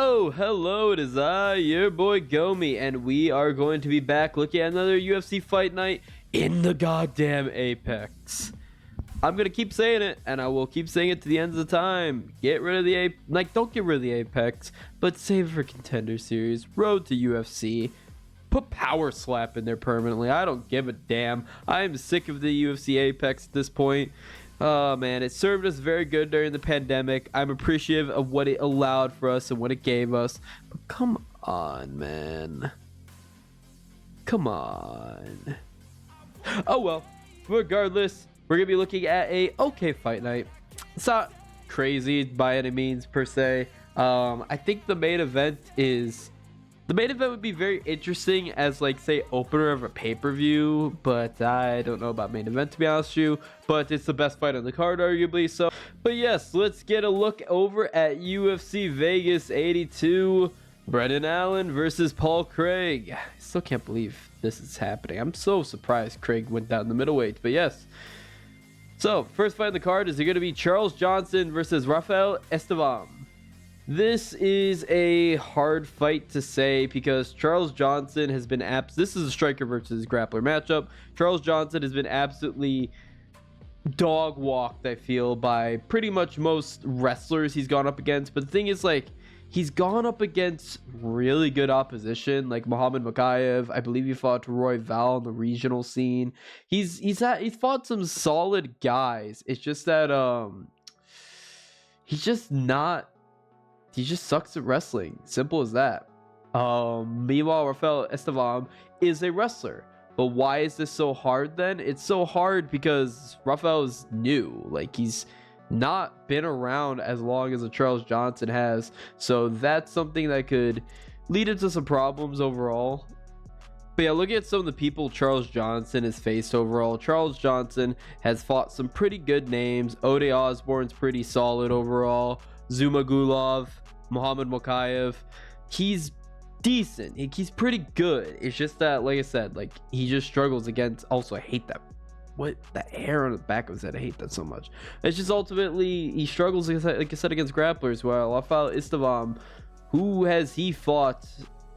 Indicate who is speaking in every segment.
Speaker 1: Hello, it is I, your boy Gomi, and we are going to be back looking at another UFC fight night in the goddamn Apex. I'm gonna keep saying it, and I will keep saying it to the end of the time. Get rid of the don't get rid of the Apex, but save it for Contender Series, Road to UFC. Put Power Slap in there permanently. I don't give a damn. I am sick of the UFC Apex at this point. Oh man, it served us very good during the pandemic. I'm appreciative of what it allowed for us and what it gave us. But come on, man. Come on. Oh well, regardless, we're gonna be looking at a okay fight night. It's not crazy by any means per se. I think the main event would be very interesting as, like, say, opener of a pay-per-view, but I don't know about main event, to be honest with you. But it's the best fight on the card, arguably. So, but yes, let's get a look over at UFC Vegas 82. Brendan Alen versus Paul Craig. I still can't believe this is happening. I'm so surprised Craig went down the middleweight, but yes. So, first fight on the card is going to be Charles Johnson versus Rafael Estim. This is a hard fight to say because Charles Johnson has been this is a striker versus grappler matchup. Charles Johnson has been absolutely dog walked, I feel, by pretty much most wrestlers he's gone up against. But the thing is, like, he's gone up against really good opposition, like Muhammad Makayev. I believe he fought Royval on the regional scene. He's fought some solid guys. It's just that he just sucks at wrestling. Simple as that. Meanwhile, Rafael Estim is a wrestler. But why is this so hard then? It's so hard because Rafael is new. Like, he's not been around as long as a Charles Johnson has. So that's something that could lead into some problems overall. But yeah, looking at some of the people Charles Johnson has faced overall, Charles Johnson has fought some pretty good names. Ode Osborne's pretty solid overall. Zumagulov, Muhammad Mokayev, he's decent. He's pretty good. It's just that, like I said, like, he just struggles against. Also, I hate that. What, the hair on the back of his head? I hate that so much. It's just ultimately he struggles, like I said, against grapplers. Well, Rafael Estim, who has he fought?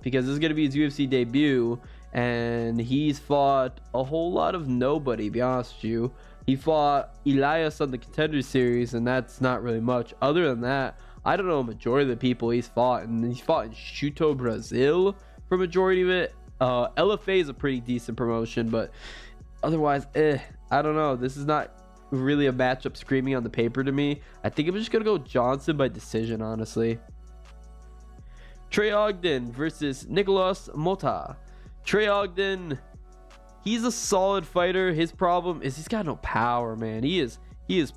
Speaker 1: Because this is gonna be his UFC debut, and he's fought a whole lot of nobody. To be honest with you. He fought Elias on the Contender Series, and that's not really much. Other than that, I don't know a majority of the people he's fought. And he's fought in Chuto, Brazil for majority of it. LFA is a pretty decent promotion, but otherwise, I don't know. This is not really a matchup screaming on the paper to me. I think I'm just going to go Johnson by decision, honestly. Trey Ogden versus Nicolas Mota. Trey Ogden, he's a solid fighter. His problem is he's got no power, man. He is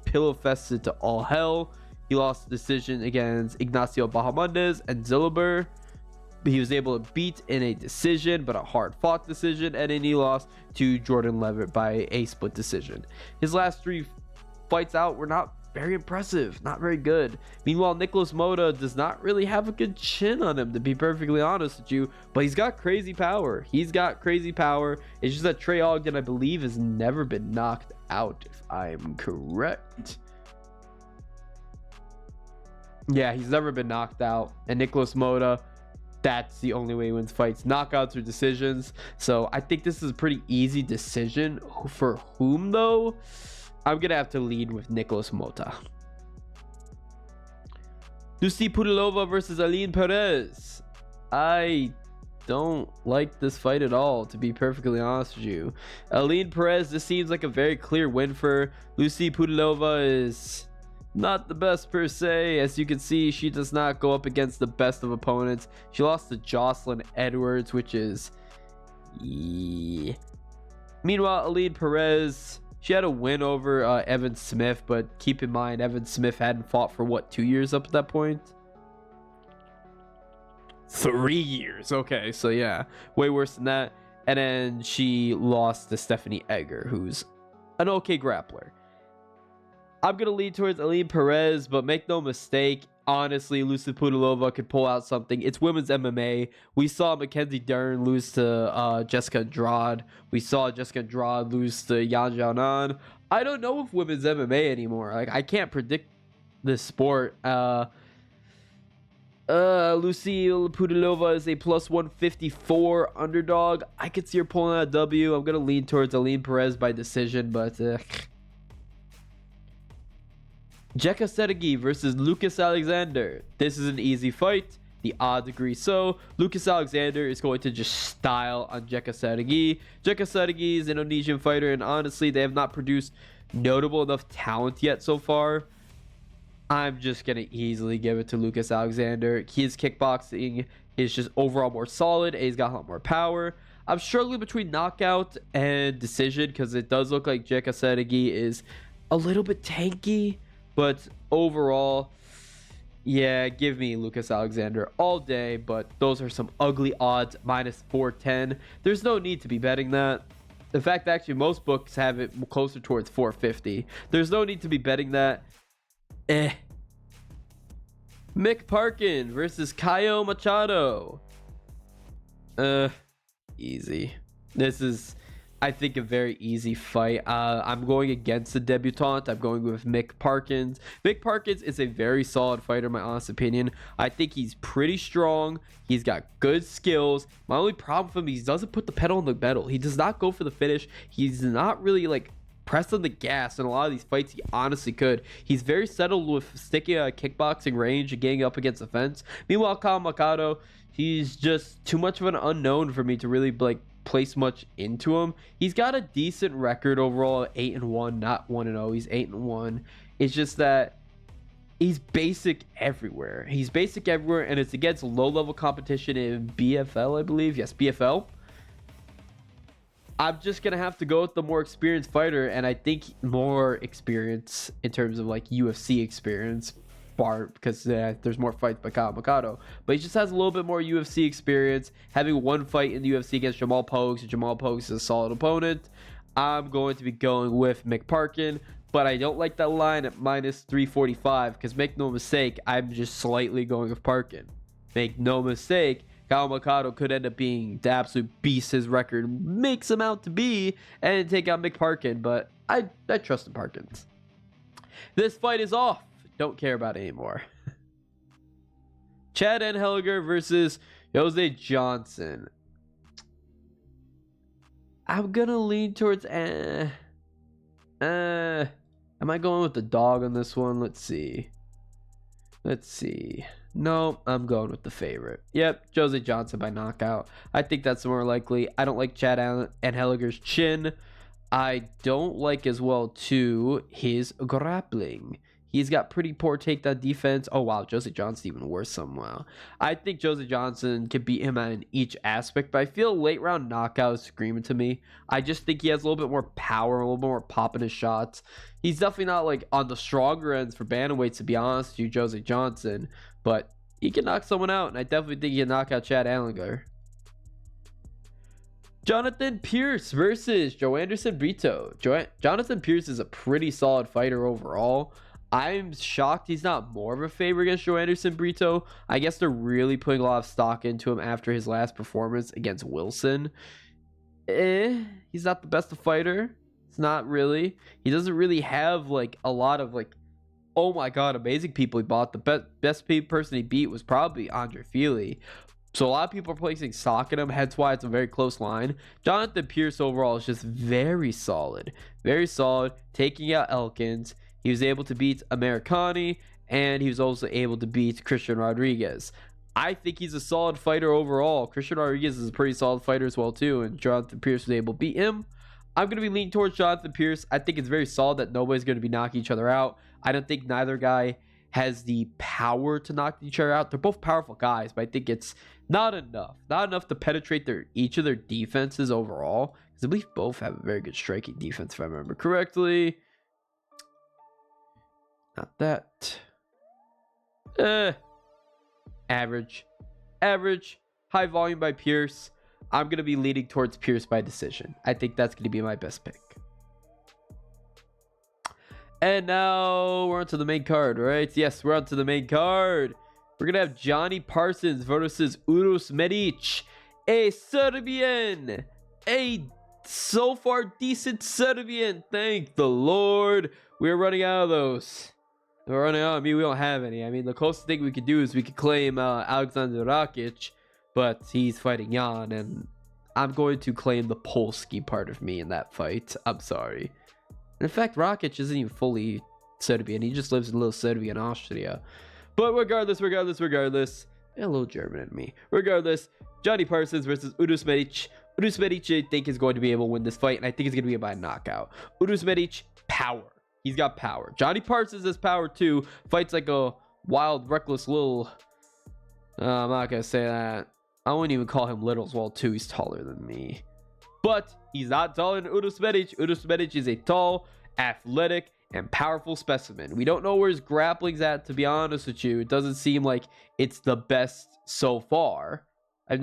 Speaker 1: pillow fested to all hell. He lost the decision against Ignacio Bahamondes and Zilliber. He was able to beat in a decision, but a hard fought decision, and then he lost to Jordan Levitt by a split decision. His last 3 fights out were not very impressive, not very good. Meanwhile, Nicolas Mota does not really have a good chin on him, to be perfectly honest with you, but he's got crazy power. It's just that Trey Ogden, I believe, has never been knocked out, if I'm correct. Yeah, he's never been knocked out. And Nicolas Mota, that's the only way he wins fights, knockouts or decisions. So I think this is a pretty easy decision. For whom, though? I'm going to have to lead with Nicolas Mota. Lucy Pudova versus Alen Perez. I don't like this fight at all, to be perfectly honest with you. Alen Perez, this seems like a very clear win for Lucy Pudova. Is not the best per se. As you can see, she does not go up against the best of opponents. She lost to Jocelyn Edwards, which is... yeah. Meanwhile, Alen Perez, she had a win over Evan Smith, but keep in mind, Evan Smith hadn't fought for, what, 2 years up at that point? 3 years. Okay, so yeah, way worse than that. And then she lost to Stephanie Egger, who's an okay grappler. I'm going to lead towards Alen Perez, but make no mistake, honestly, Lucy Pudova could pull out something. It's women's MMA. We saw Mackenzie Dern lose to Jessica Andrade. We saw Jessica Andrade lose to Yan Xiaonan. I don't know if women's MMA anymore. Like, I can't predict this sport. Lucille Pudova is a plus 154 underdog. I could see her pulling out a W. I'm going to lean towards Alen Perez by decision, but Jekka Sedegi versus Lucas Alexander. This is an easy fight. The odds agree so. Lucas Alexander is going to just style on Jekka Sedegi. Jekka Sedegi is an Indonesian fighter, and honestly, they have not produced notable enough talent yet so far. I'm just going to easily give it to Lucas Alexander. His kickboxing is just overall more solid, and he's got a lot more power. I'm struggling between knockout and decision because it does look like Jekka Sedegi is a little bit tanky, but overall, yeah, give me Lucas Alexander all day, but those are some ugly odds, minus 410. There's no need to be betting that. In fact, actually, most books have it closer towards 450. There's no need to be betting that. Mick Parkins versus Kaio Machado. Easy. This is, I think, a very easy fight. I'm going against the debutante. I'm going with Mick Parkins. Mick Parkins is a very solid fighter, in my honest opinion. I think he's pretty strong. He's got good skills. My only problem with him, he doesn't put the pedal on the metal. He does not go for the finish. He's not really like pressed on the gas in a lot of these fights. He honestly could. He's very settled with sticking a kickboxing range and getting up against the fence. Meanwhile, Kaio Machado, he's just too much of an unknown for me to really like place much into him. He's got a decent record overall, 8-1, not 1-0. He's 8-1. It's just that he's basic everywhere. He's basic everywhere, and it's against low-level competition in BFL, I believe. Yes, BFL. I'm just going to have to go with the more experienced fighter, and I think more experience in terms of like UFC experience, because there's more fights by Kaio Machado. But he just has a little bit more UFC experience, having one fight in the UFC against Jamal Pokes. Jamal Pokes is a solid opponent. I'm going to be going with Mick Parkin, but I don't like that line at minus 345, because make no mistake, I'm just slightly going with Parkin. Make no mistake, Kaio Machado could end up being the absolute beast his record makes him out to be and take out Mick Parkin, but I trust in Parkins. This fight is off. Don't care about it anymore. Chad Enhelliger versus Jose Johnson. I'm gonna lean towards am I going with the dog on this one? Let's see. No, I'm going with the favorite. Yep, Jose Johnson by knockout. I think that's more likely. I don't like Chad Enhelliger's chin. I don't like as well too his grappling. He's got pretty poor takedown defense. Oh, wow. Jose Johnson even worse somehow. I think Jose Johnson can beat him in each aspect, but I feel late round knockout is screaming to me. I just think he has a little bit more power, a little bit more pop in his shots. He's definitely not like on the stronger ends for bantamweights, to be honest with you, Jose Johnson, but he can knock someone out, and I definitely think he can knock out Chad Enhelliger. Jonathan Pierce versus AndersonBrito. Jonathan Pierce is a pretty solid fighter overall. I'm shocked he's not more of a favorite against AndersonBrito. I guess they're really putting a lot of stock into him after his last performance against Wilson. He's not the best fighter. It's not really. He doesn't really have like a lot of like, oh my god, amazing people he bought. The best person he beat was probably Andre Fili. So a lot of people are placing stock in him, hence why it's a very close line. Jonathan Pierce overall is just very solid. Very solid, taking out Elkins. He was able to beat Americani, and he was also able to beat Christian Rodriguez. I think he's a solid fighter overall. Christian Rodriguez is a pretty solid fighter as well, too, and Jonathan Pierce was able to beat him. I'm going to be leaning towards Jonathan Pierce. I think it's very solid that nobody's going to be knocking each other out. I don't think neither guy has the power to knock each other out. They're both powerful guys, but I think it's not enough. Not enough to penetrate each of their defenses overall, because I believe both have a very good striking defense, if I remember correctly. Not that. Average. High volume by Pierce. I'm going to be leaning towards Pierce by decision. I think that's going to be my best pick. And now we're on to the main card, right? Yes, we're on to the main card. We're going to have Johnny Parsons versus Uros Medich. A Serbian. A so far decent Serbian. Thank the Lord. We're running out of those. We're running out. I mean, we don't have any. I mean, the closest thing we could do is we could claim Alexander Rakic, but he's fighting Jan, and I'm going to claim the Polski part of me in that fight. I'm sorry. In fact, Rakic isn't even fully Serbian. He just lives in little Serbia and Austria. But regardless, a little German in me. Regardless, Johnny Parsons versus Uros Medich. Uros Medich, I think, is going to be able to win this fight, and I think it's going to be by knockout. Uros Medich, power. He's got power. Johnny Parsons has power too. Fights like a wild, reckless little... I'm not going to say that. I wouldn't even call him little as well too. He's taller than me. But he's not taller than Uros Medich. Uros Medich is a tall, athletic, and powerful specimen. We don't know where his grappling's at, to be honest with you. It doesn't seem like it's the best so far. I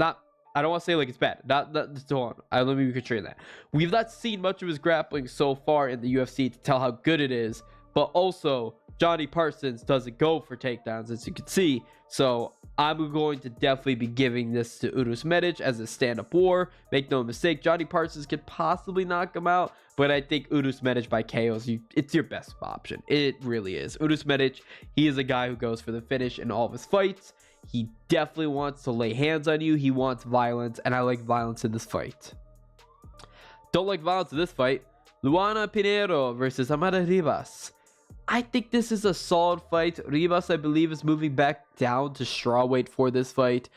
Speaker 1: don't want to say like it's bad. Let me be contrarian that. We've not seen much of his grappling so far in the UFC to tell how good it is. But also, Johnny Parsons doesn't go for takedowns, as you can see. So I'm going to definitely be giving this to Uros Medich as a stand-up war. Make no mistake, Johnny Parsons could possibly knock him out, but I think Uros Medich by KO it's your best option. It really is. Uros Medich, he is a guy who goes for the finish in all of his fights. He definitely wants to lay hands on you. He wants violence, and I like violence in this fight. Don't like violence in this fight. Luana Pinero versus Amar Ribas. I think this is a solid fight. Ribas, I believe, is moving back down to strawweight for this fight.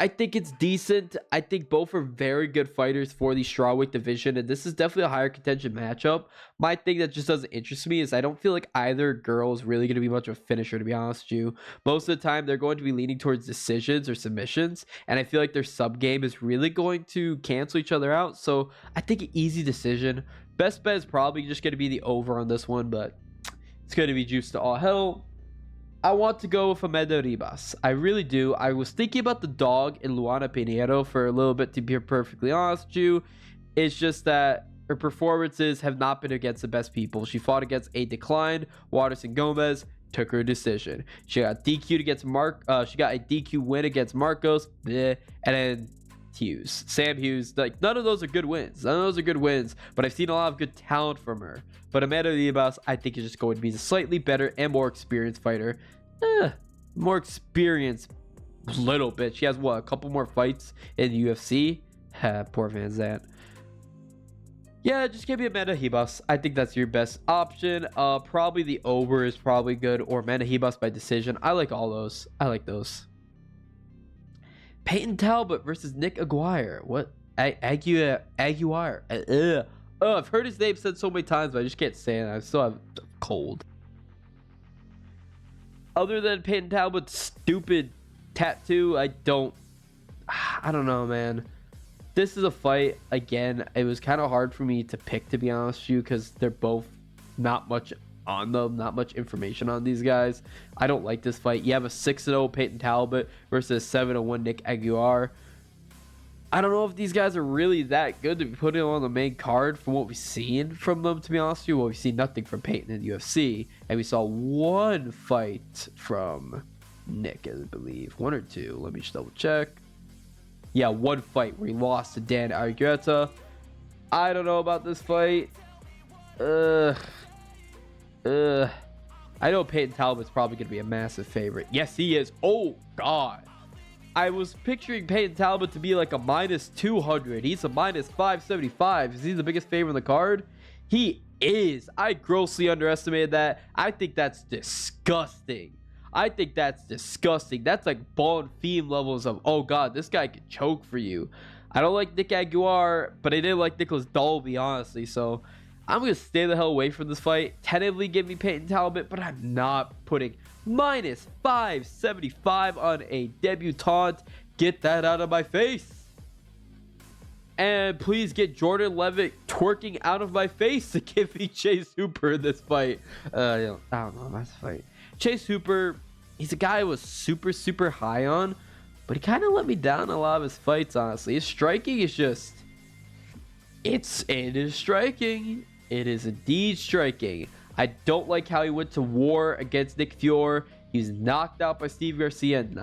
Speaker 1: I think it's decent. I think both are very good fighters for the strawweight division, and this is definitely a higher contention matchup. My thing that just doesn't interest me is I don't feel like either girl is really going to be much of a finisher, to be honest with you. Most of the time, they're going to be leaning towards decisions or submissions, and I feel like their sub game is really going to cancel each other out. So I think an easy decision. Best bet is probably just going to be the over on this one, but it's going to be juiced to all hell. I want to go with Amanda Ribas. I really do. I was thinking about the dog in Luana Pinero for a little bit, to be perfectly honest with you. It's just that her performances have not been against the best people. She fought against a declined Waterson Gomez, took her decision. She got DQ'd against she got a DQ win against Marcos, and then Hughes, Sam Hughes. Like, none of those are good wins. But I've seen a lot of good talent from her. But Amanda Ribas, I think, is just going to be the slightly better and more experienced fighter. More experienced, little bit. She has a couple more fights in the UFC. Poor Van Zandt. Yeah, just give me Amanda Ribas. I think that's your best option. Probably the over is probably good, or Amanda Ribas by decision. I like all those. I like those. Payton Talbot versus Nick Aguilar. What? Aguilar. I've heard his name said so many times, but I just can't say it. I still have a cold. Other than Payton Talbot's stupid tattoo, I don't know, man. This is a fight, again, it was kind of hard for me to pick, to be honest with you, because they're both not much on them, not much information on these guys. I don't like this fight. You have a 6-0 Payton Talbot versus a 7-1 Nick Aguilar. I don't know if these guys are really that good to be putting on the main card from what we've seen from them, to be honest with you. Well, we've seen nothing from Payton in the UFC, and we saw one fight from Nick, I believe. One or two. Let me just double check. Yeah, one fight where he lost to Dan Argueta. I don't know about this fight. I know Payton Talbot's probably going to be a massive favorite. Yes, he is. Oh, God. I was picturing Payton Talbot to be like a minus 200. He's a minus 575. Is he the biggest favorite in the card? He is. I grossly underestimated that. I think that's disgusting. That's like Ball and Fiend levels of, oh God, this guy could choke for you. I don't like Nick Aguilar, but I didn't like Nicholas Dalby, honestly. So I'm going to stay the hell away from this fight. Tentatively give me Payton Talbot, but I'm not putting minus 575 on a debutante. Get that out of my face. And please get Jordan Levitt twerking out of my face to give me Chase Hooper in this fight. I don't know. That's a fight. Chase Hooper, he's a guy I was super high on, but he kind of let me down in a lot of his fights, honestly. His striking is just... It is striking. It is indeed striking. I don't like how he went to war against Nick Fiore. He was knocked out by Steve Garcia. He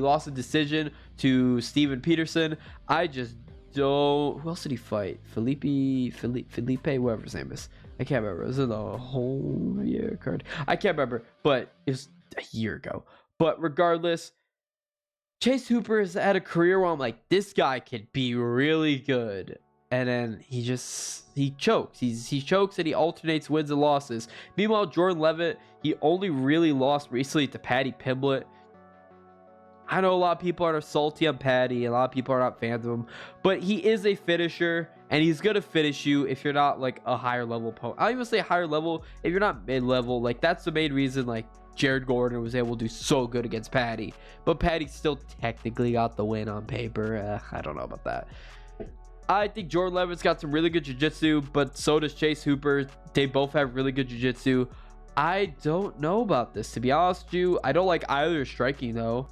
Speaker 1: lost a decision to Steven Peterson. I just don't. Who else did he fight? Felipe, whatever his name is. I can't remember. Was it a whole year card? I can't remember, but it was a year ago. But regardless, Chase Hooper has had a career where I'm like, this guy could be really good. And then he chokes. He chokes and he alternates wins and losses. Meanwhile, Jordan Levitt, he only really lost recently to Paddy Pimblett. I know a lot of people are salty on Paddy. A lot of people are not fans of him. But he is a finisher. And he's going to finish you if you're not like a higher level opponent. I don't even say higher level. If you're not mid-level, like that's the main reason like Jared Gordon was able to do so good against Paddy. But Paddy still technically got the win on paper. I don't know about that. I think Jordan Levitt's got some really good jiu-jitsu, but so does Chase Hooper. They both have really good jiu-jitsu. I don't know about this, to be honest with you. I don't like either striking, though.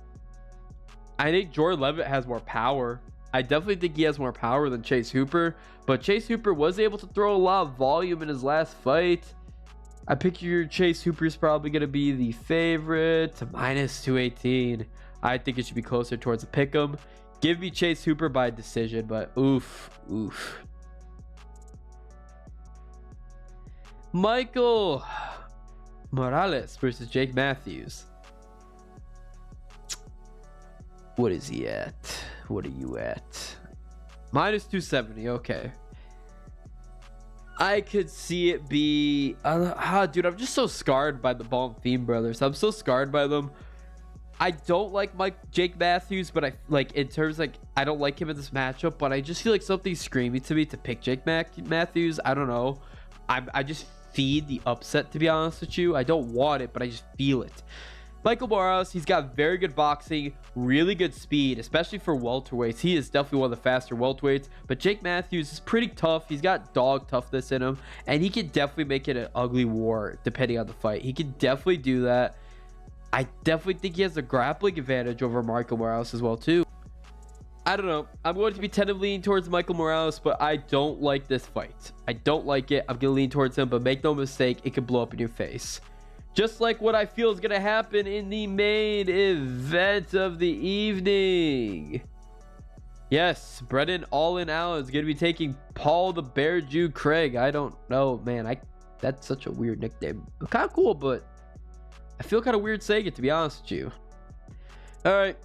Speaker 1: I think Jordan Levitt has more power. I definitely think he has more power than Chase Hooper, but Chase Hooper was able to throw a lot of volume in his last fight. I picture Chase Hooper's probably going to be the favorite, minus 218. I think it should be closer towards a pick'em. Give me Chase Hooper by decision, but oof. Michael Morales versus Jake Matthews. What is he at? What are you at? Minus 270. Okay. I could see it be... dude, I'm just so scarred by the Bonfim brothers. I'm so scarred by them. I don't like Jake Matthews, but I like in terms like I don't like him in this matchup, but I just feel like something's screaming to me to pick Jake Matthews. I don't know. I just feed the upset, to be honest with you. I don't want it, but I just feel it. Michael Morales, he's got very good boxing, really good speed, especially for welterweights. He is definitely one of the faster welterweights, but Jake Matthews is pretty tough. He's got dog toughness in him, and he can definitely make it an ugly war depending on the fight. He can definitely do that. I definitely think he has a grappling advantage over Michael Morales as well, too. I don't know. I'm going to be tentatively leaning towards Michael Morales, but I don't like this fight. I don't like it. I'm going to lean towards him, but make no mistake, it could blow up in your face. Just like what I feel is going to happen in the main event of the evening. Yes, Brendan Alen Allen is going to be taking Paul the Bear Jew Craig. I don't know, man. That's such a weird nickname. Kind of cool, but I feel kind of weird saying it, to be honest with you. All right,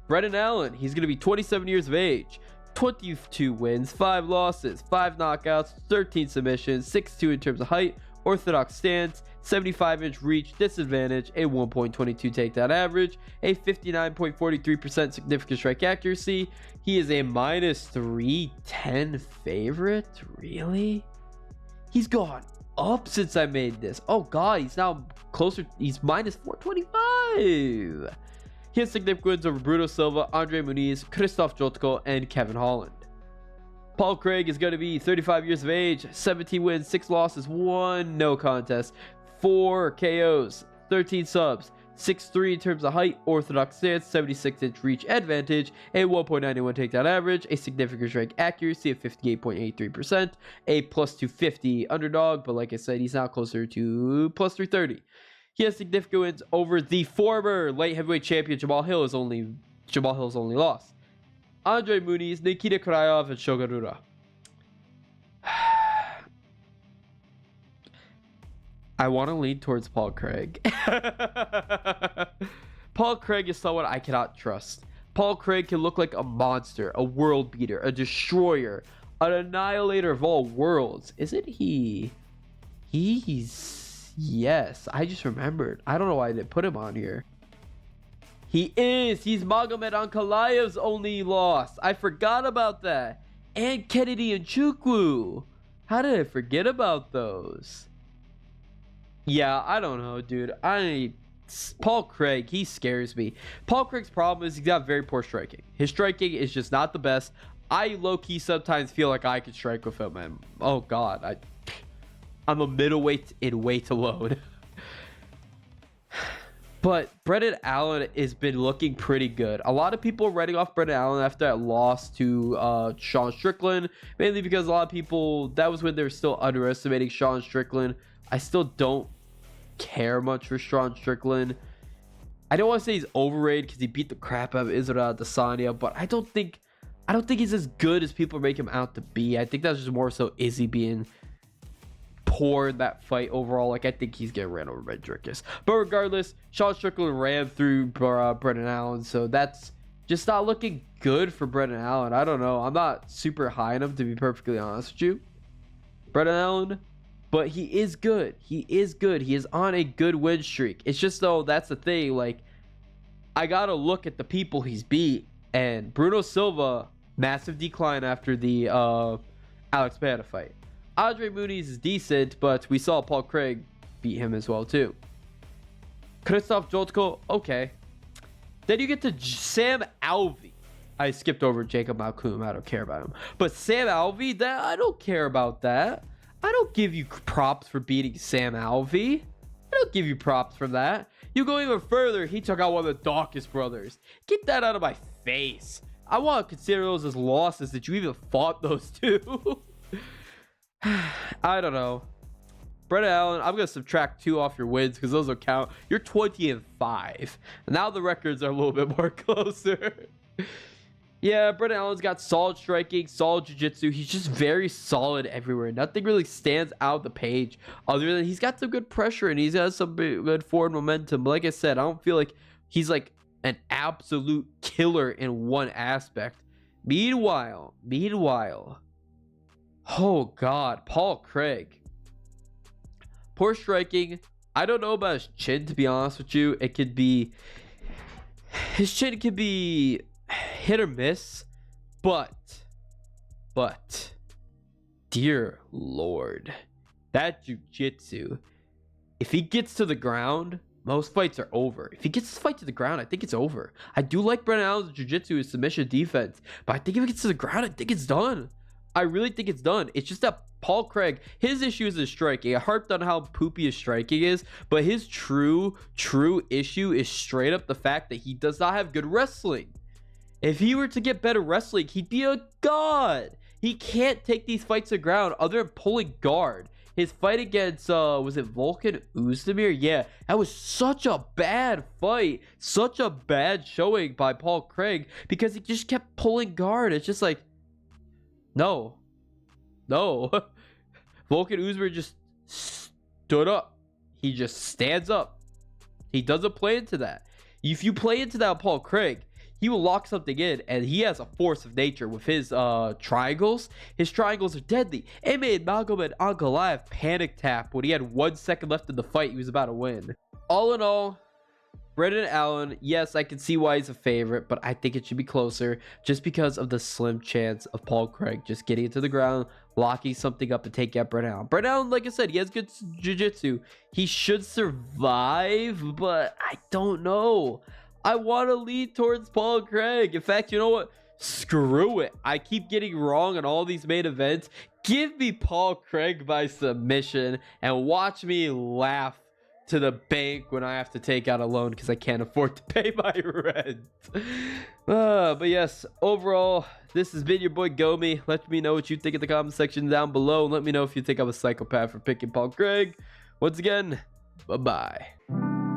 Speaker 1: Brendan Allen. He's going to be 27 years of age. 22 wins, 5 losses, 5 knockouts, 13 submissions, 6'2" in terms of height, orthodox stance, 75-inch reach, disadvantage, a 1.22 takedown average, a 59.43% significant strike accuracy. He is a minus 310 favorite. Really? He's gone up since I made this. Oh god, he's now closer. He's minus 425. He has significant wins over Bruno Silva, Andre Muniz, Christoph Jotko, and Kevin Holland. Paul Craig is going to be 35 years of age, 17 wins, 6 losses, 1 no contest, 4 KOs, 13 subs, 6'3" in terms of height, orthodox stance, 76-inch reach advantage, a 1.91 takedown average, a significant strike accuracy of 58.83%, a plus 250 underdog, but like I said, he's now closer to plus 330. He has significant wins over the former light heavyweight champion Jamal Hill's only loss. Andre Muniz, Nikita Krayov, and Shogarura. I want to lean towards Paul Craig. Paul Craig is someone I cannot trust. Paul Craig can look like a monster, a world beater, a destroyer, an annihilator of all worlds. Isn't he? Yes, I just remembered. I don't know why I didn't put him on here. He is. He's Magomed Ankalayev's only loss. I forgot about that. And Kennedy and Chukwu. How did I forget about those? Yeah, I don't know, dude. Paul Craig, he scares me. Paul Craig's problem is he's got very poor striking. His striking is just not the best. I low-key sometimes feel like I could strike with him, and oh god, I'm a middleweight in weight alone. But Brendan Allen has been looking pretty good. A lot of people are writing off Brendan Allen after that loss to Sean Strickland, mainly because a lot of people, that was when they were still underestimating Sean Strickland. I still don't care much for Sean Strickland. I don't want to say he's overrated because he beat the crap out of Israel Adesanya, but I don't think I don't think he's as good as people make him out to be. I think that's just more so Izzy being poor in that fight overall. Like, I think he's getting ran over by Drickus. But regardless, Sean Strickland ran through Brendan Allen, so that's just not looking good for Brendan Allen. I don't know. I'm not super high enough to be perfectly honest with you, Brendan Allen, but he is good. He is good. He is on a good win streak. It's just, though, that's the thing. Like, I gotta look at the people he's beat, and Bruno Silva, massive decline after the Alex Pereira fight. Andre Muniz is decent, but we saw Paul Craig beat him as well too. Krzysztof Jotko, okay. Then you get to Sam Alvey. I skipped over Jacob Malkoum. I don't care about him. But Sam Alvey, that I don't care about that. I don't give you props for beating Sam Alvey. I don't give you props for that. You go even further, he took out one of the Dawkins brothers. Get that out of my face. I want to consider those as losses that you even fought those two. I don't know. Brendan Allen, I'm going to subtract 2 off your wins because those will count. You're 20-5. Now the records are a little bit more closer. Yeah, Brendan Allen's got solid striking, solid jiu-jitsu. He's just very solid everywhere. Nothing really stands out the page other than he's got some good pressure and he's got some good forward momentum. But like I said, I don't feel like he's like an absolute killer in one aspect. Meanwhile, oh God, Paul Craig. Poor striking. I don't know about his chin, to be honest with you. It could be, his chin could be hit or miss, but dear Lord, that jiu-jitsu, if he gets to the ground, most fights are over. If he gets this fight to the ground, I think it's over. I do like Brendan Allen's jiu-jitsu, his submission defense, but I think if he gets to the ground, I think it's done. I really think it's done. It's just that Paul Craig, his issue is his striking. I harped on how poopy his striking is, but his true issue is straight up the fact that he does not have good wrestling. If he were to get better wrestling, he'd be a god. He can't take these fights to ground other than pulling guard. His fight against, was it Volkan Oezdemir? Yeah, that was such a bad fight. Such a bad showing by Paul Craig because he just kept pulling guard. It's just like, no. Volkan Oezdemir just stood up. He just stands up. He doesn't play into that. If you play into that, Paul Craig, he will lock something in, and he has a force of nature with his triangles. His triangles are deadly. It made Magomed Ankalaev panic tap when he had 1 second left in the fight. He was about to win. All in all, Brendan Allen, yes, I can see why he's a favorite, but I think it should be closer just because of the slim chance of Paul Craig just getting it to the ground, locking something up, and taking out Brendan Allen. Brendan Allen, like I said, he has good jiu-jitsu. He should survive, but I don't know. I want to lead towards Paul Craig. In fact, you know what? Screw it. I keep getting wrong on all these main events. Give me Paul Craig by submission and watch me laugh to the bank when I have to take out a loan because I can't afford to pay my rent. But yes, overall, this has been your boy Gomi. Let me know what you think in the comment section down below. Let me know if you think I'm a psychopath for picking Paul Craig. Once again, bye-bye.